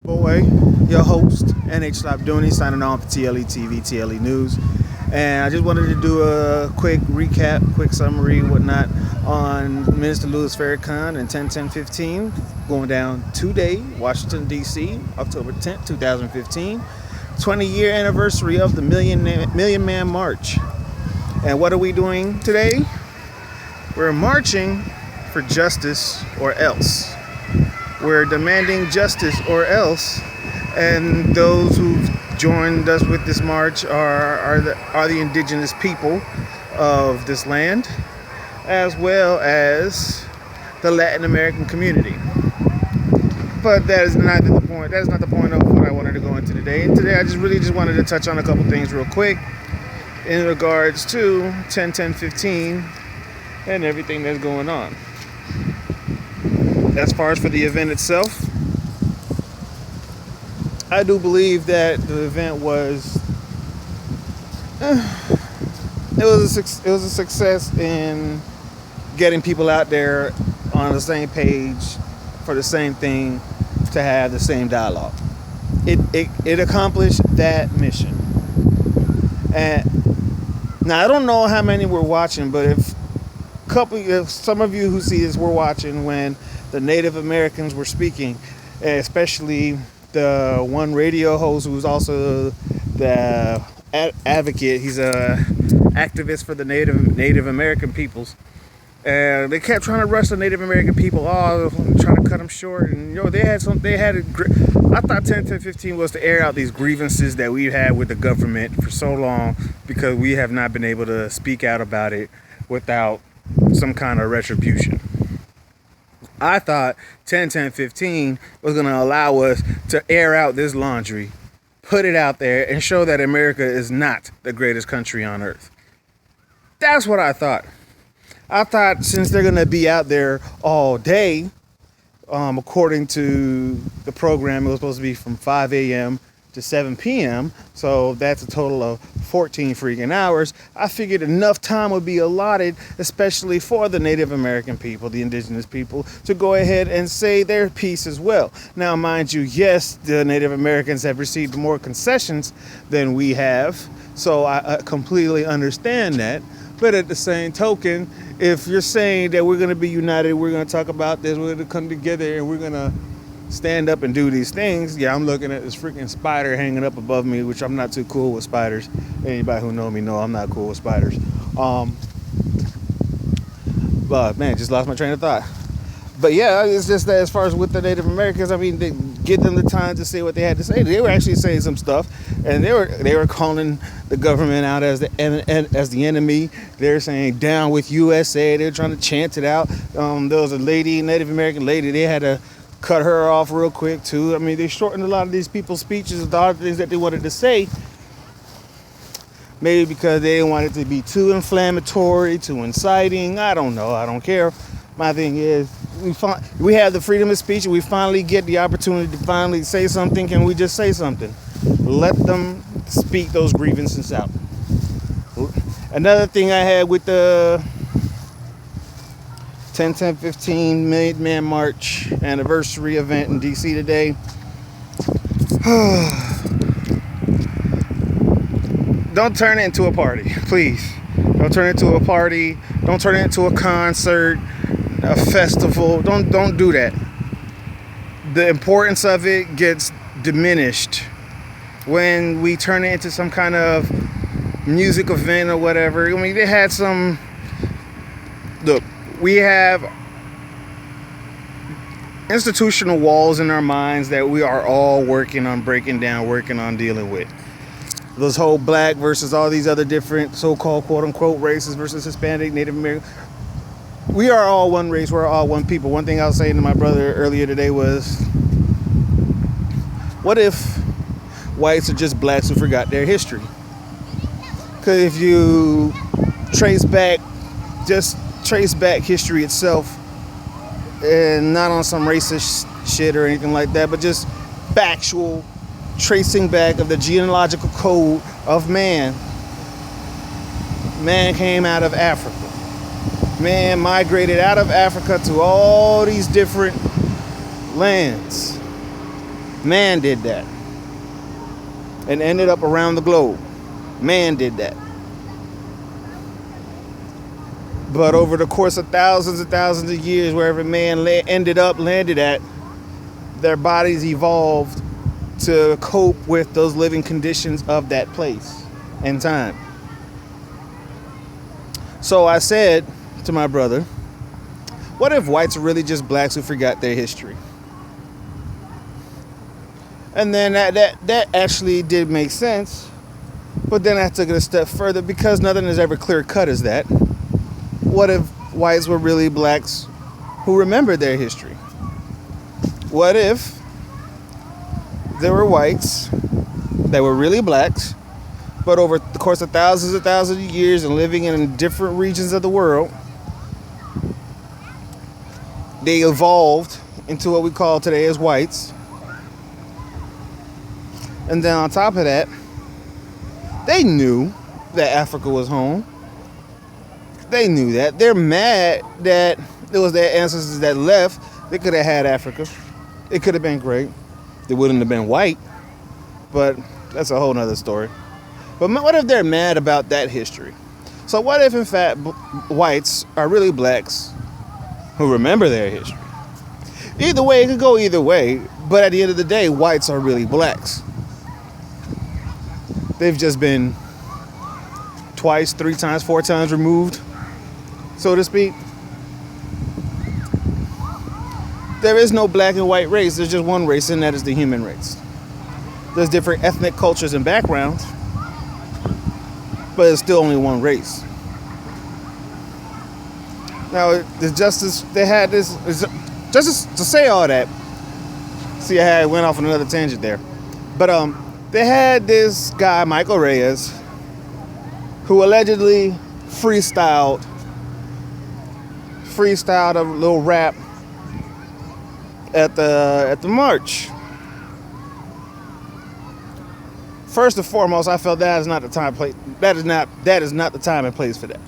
Boy, your host, NH Labdouni, signing on for TLE TV, TLE News. And I just wanted to do a quick recap, quick summary, whatnot, on Minister Louis Farrakhan and 10-10-15 going down today, Washington, D.C., October 10th, 2015. 20-year anniversary of the Million Man March. And what are we doing today? We're marching for justice or else. We're demanding justice or else, and those who've joined us with this march are the indigenous people of this land, as well as the Latin American community. But that is not the point. That is not the point of what I wanted to go into today. And today, I just wanted to touch on a couple things real quick in regards to 10-10-15 and everything that's going on. As far as for the event itself, I do believe that the event was it was a success in getting people out there on the same page for the same thing, to have the same dialogue. It accomplished that mission. And now I don't know how many were watching, but if some of you who see this were watching when the Native Americans were speaking, especially the one radio host who was also the advocate. He's a activist for the Native American peoples. They kept trying to rush the Native American people off, trying to cut them short. And they had I thought 10-10-15 was to air out these grievances that we've had with the government for so long, because we have not been able to speak out about it without some kind of retribution. I thought 10-10-15 was going to allow us to air out this laundry, put it out there, and show that America is not the greatest country on earth. That's what I thought. I thought since they're going to be out there all day, according to the program, it was supposed to be from 5 a.m. to 7 p.m. So that's a total of 14 freaking hours. I figured enough time would be allotted, especially for the Native American people, the indigenous people, to go ahead and say their piece as well. Now, mind you, yes, the Native Americans have received more concessions than we have, so I completely understand that. But at the same token, if you're saying that we're going to be united, we're going to talk about this, we're going to come together, and we're going to stand up and do these things. Yeah, I'm looking at this freaking spider hanging up above me, which I'm not too cool with spiders. Anybody who know me know I'm not cool with spiders. But man, just lost my train of thought. But yeah, it's just that as far as with the Native Americans, I mean, they give them the time to say what they had to say. They were actually saying some stuff, and they were calling the government out as the enemy. They're saying "down with USA." They're trying to chant it out. There was a lady, Native American lady. They had to cut her off real quick too. I mean, they shortened a lot of these people's speeches, a lot of things that they wanted to say. Maybe because they didn't want it to be too inflammatory, too inciting. I don't know. I don't care. My thing is, we have the freedom of speech, and we finally get the opportunity to finally say something. Can we just say something? Let them speak those grievances out. Another thing I had with the 10-10-15 Million Man March anniversary event in DC today. Don't turn it into a party, please. Don't turn it into a party. Don't turn it into a concert, a festival. Don't do that. The importance of it gets diminished when we turn it into some kind of music event or whatever. I mean, they had some. Look, we have institutional walls in our minds that we are all working on breaking down, working on dealing with. Those whole black versus all these other different so-called quote-unquote races versus Hispanic, Native American. We are all one race. We're all one people. One thing I was saying to my brother earlier today was, what if whites are just blacks who forgot their history? Because if you trace back history itself, and not on some racist shit or anything like that, but just factual tracing back of the genealogical code of man. Man came out of Africa. Man migrated out of Africa to all these different lands. Man did that. And ended up around the globe. Man did that. But over the course of thousands and thousands of years, wherever man landed at, their bodies evolved to cope with those living conditions of that place and time. So I said to my brother, what if whites are really just blacks who forgot their history? And then that actually did make sense. But then I took it a step further, because nothing is ever clear cut as that. What if whites were really blacks who remembered their history? What if there were whites that were really blacks, but over the course of thousands and thousands of years and living in different regions of the world, they evolved into what we call today as whites. And then on top of that, they knew that Africa was home. They knew that. They're mad that it was their ancestors that left. They could have had Africa. It could have been great. They wouldn't have been white, but that's a whole nother story. But what if they're mad about that history? So what if, in fact, whites are really blacks who remember their history? Either way, it could go either way, but at the end of the day, whites are really blacks. They've just been twice, 3 times, 4 times removed, so to speak. There is no black and white race. There's just one race, and that is the human race. There's different ethnic cultures and backgrounds, but it's still only one race. Now, the justice, they had this, just to say all that, see, I went off on another tangent there. But they had this guy, Michael Reyes, who allegedly freestyled a little rap at the march. First and foremost, I felt that is not the time place. That is not the time and place for that.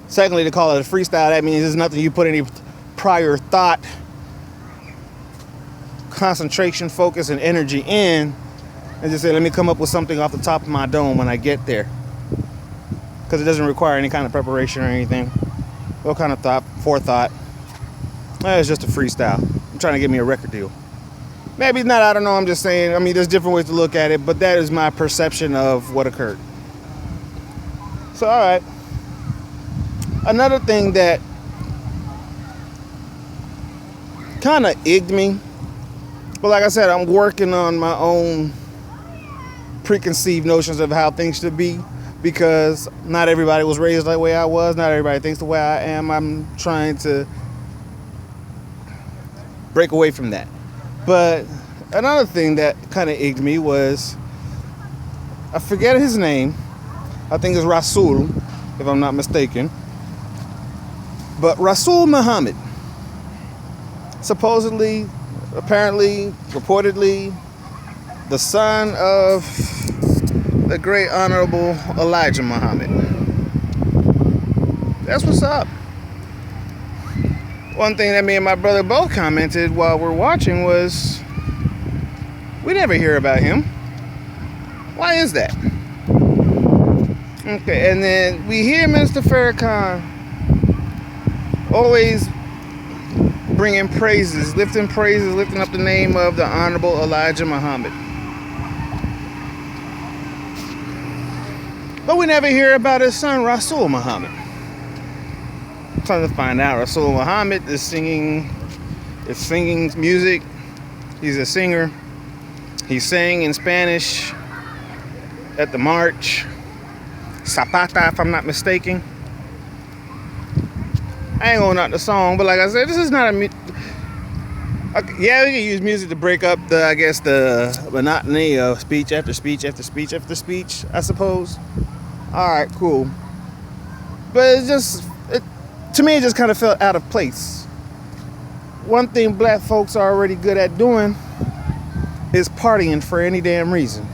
Secondly, to call it a freestyle, that means there's nothing you put any prior thought, concentration, focus, and energy in, and just say, let me come up with something off the top of my dome when I get there. Because it doesn't require any kind of preparation or anything. No kind of forethought. It's just a freestyle. I'm trying to get me a record deal. Maybe not, I don't know, I'm just saying. I mean, there's different ways to look at it, but that is my perception of what occurred. So, all right. Another thing that kind of igged me, but like I said, I'm working on my own preconceived notions of how things should be, because not everybody was raised the way I was, not everybody thinks the way I am. I'm trying to break away from that. But another thing that kind of igged me was, I forget his name, I think it's Rasul, if I'm not mistaken, but Rasul Muhammed, supposedly, apparently, reportedly, the son of the great Honorable Elijah Muhammad. That's what's up. One thing that me and my brother both commented while we're watching was, we never hear about him. Why is that? Okay, and then we hear Minister Farrakhan always bringing praises, lifting up the name of the Honorable Elijah Muhammad. But we never hear about his son, Rasul Muhammed. Trying to find out, Rasul Muhammed is singing music. He's a singer. He sang in Spanish at the march. Zapata, if I'm not mistaken. I ain't gonna knock the song, but like I said, this is not a yeah, we can use music to break up the monotony of speech after speech after speech after speech, I suppose. Alright, cool. But to me, it just kind of felt out of place. One thing black folks are already good at doing is partying for any damn reason.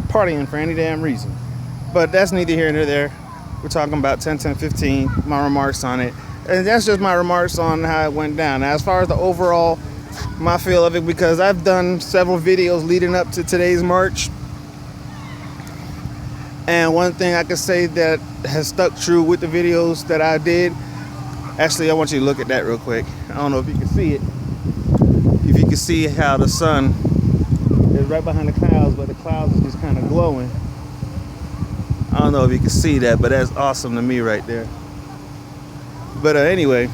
Partying for any damn reason. But that's neither here nor there. We're talking about 10, 10, 15, my remarks on it. And that's just my remarks on how it went down. Now, as far as the overall, my feel of it, because I've done several videos leading up to today's march. And one thing I can say that has stuck true with the videos that I did, actually, I want you to look at that real quick. I don't know if you can see it. If you can see how the sun is right behind the clouds, but the clouds is just kind of glowing. I don't know if you can see that, but that's awesome to me right there. But anyway,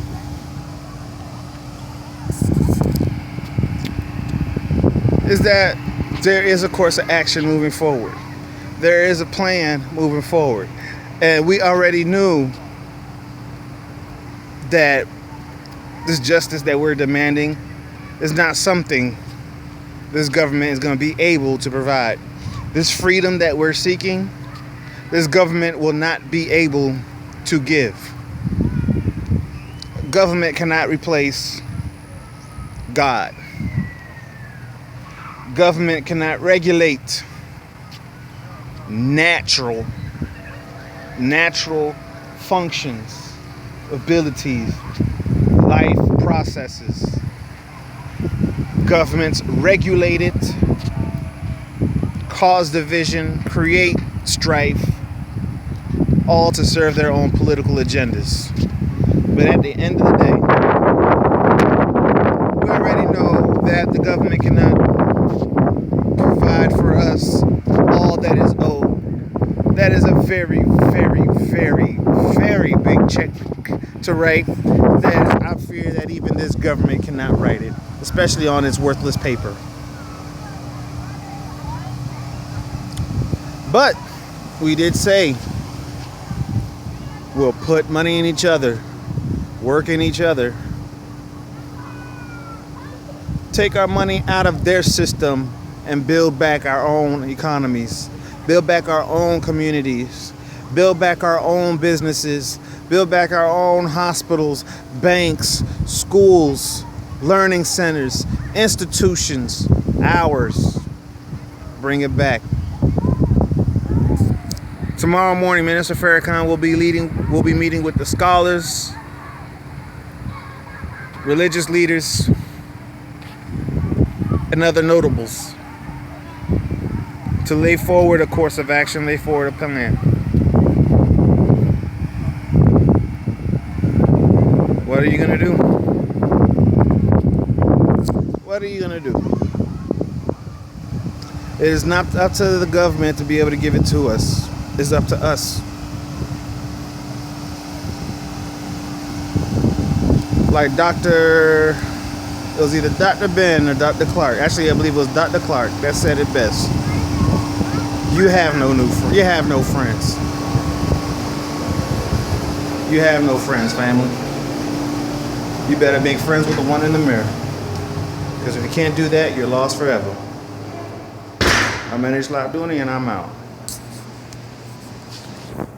is that there is a course of action moving forward. There is a plan moving forward. And we already knew that this justice that we're demanding is not something this government is going to be able to provide. This freedom that we're seeking, this government will not be able to give. Government cannot replace God. Government cannot regulate natural functions, abilities, life processes. Governments regulate it, cause division, create strife, all to serve their own political agendas. But at the end of the day, we already know that the government cannot provide for us all that is owed. That is a very, very, very, very big check to write, that I fear that even this government cannot write it, especially on its worthless paper. But we did say we'll put money in each other, work in each other, take our money out of their system and build back our own economies, build back our own communities, build back our own businesses, build back our own hospitals, banks, schools, learning centers, institutions, ours. Bring it back. Tomorrow morning, Minister Farrakhan will be meeting with the scholars, religious leaders, and other notables to lay forward a course of action, lay forward a plan. What are you going to do? What are you going to do? It is not up to the government to be able to give it to us. It's up to us. Like it was either Dr. Ben or Dr. Clark. Actually, I believe it was Dr. Clark that said it best. You have no friends. You have no friends, family. You better make friends with the one in the mirror. Because if you can't do that, you're lost forever. I'm Labdouni and I'm out.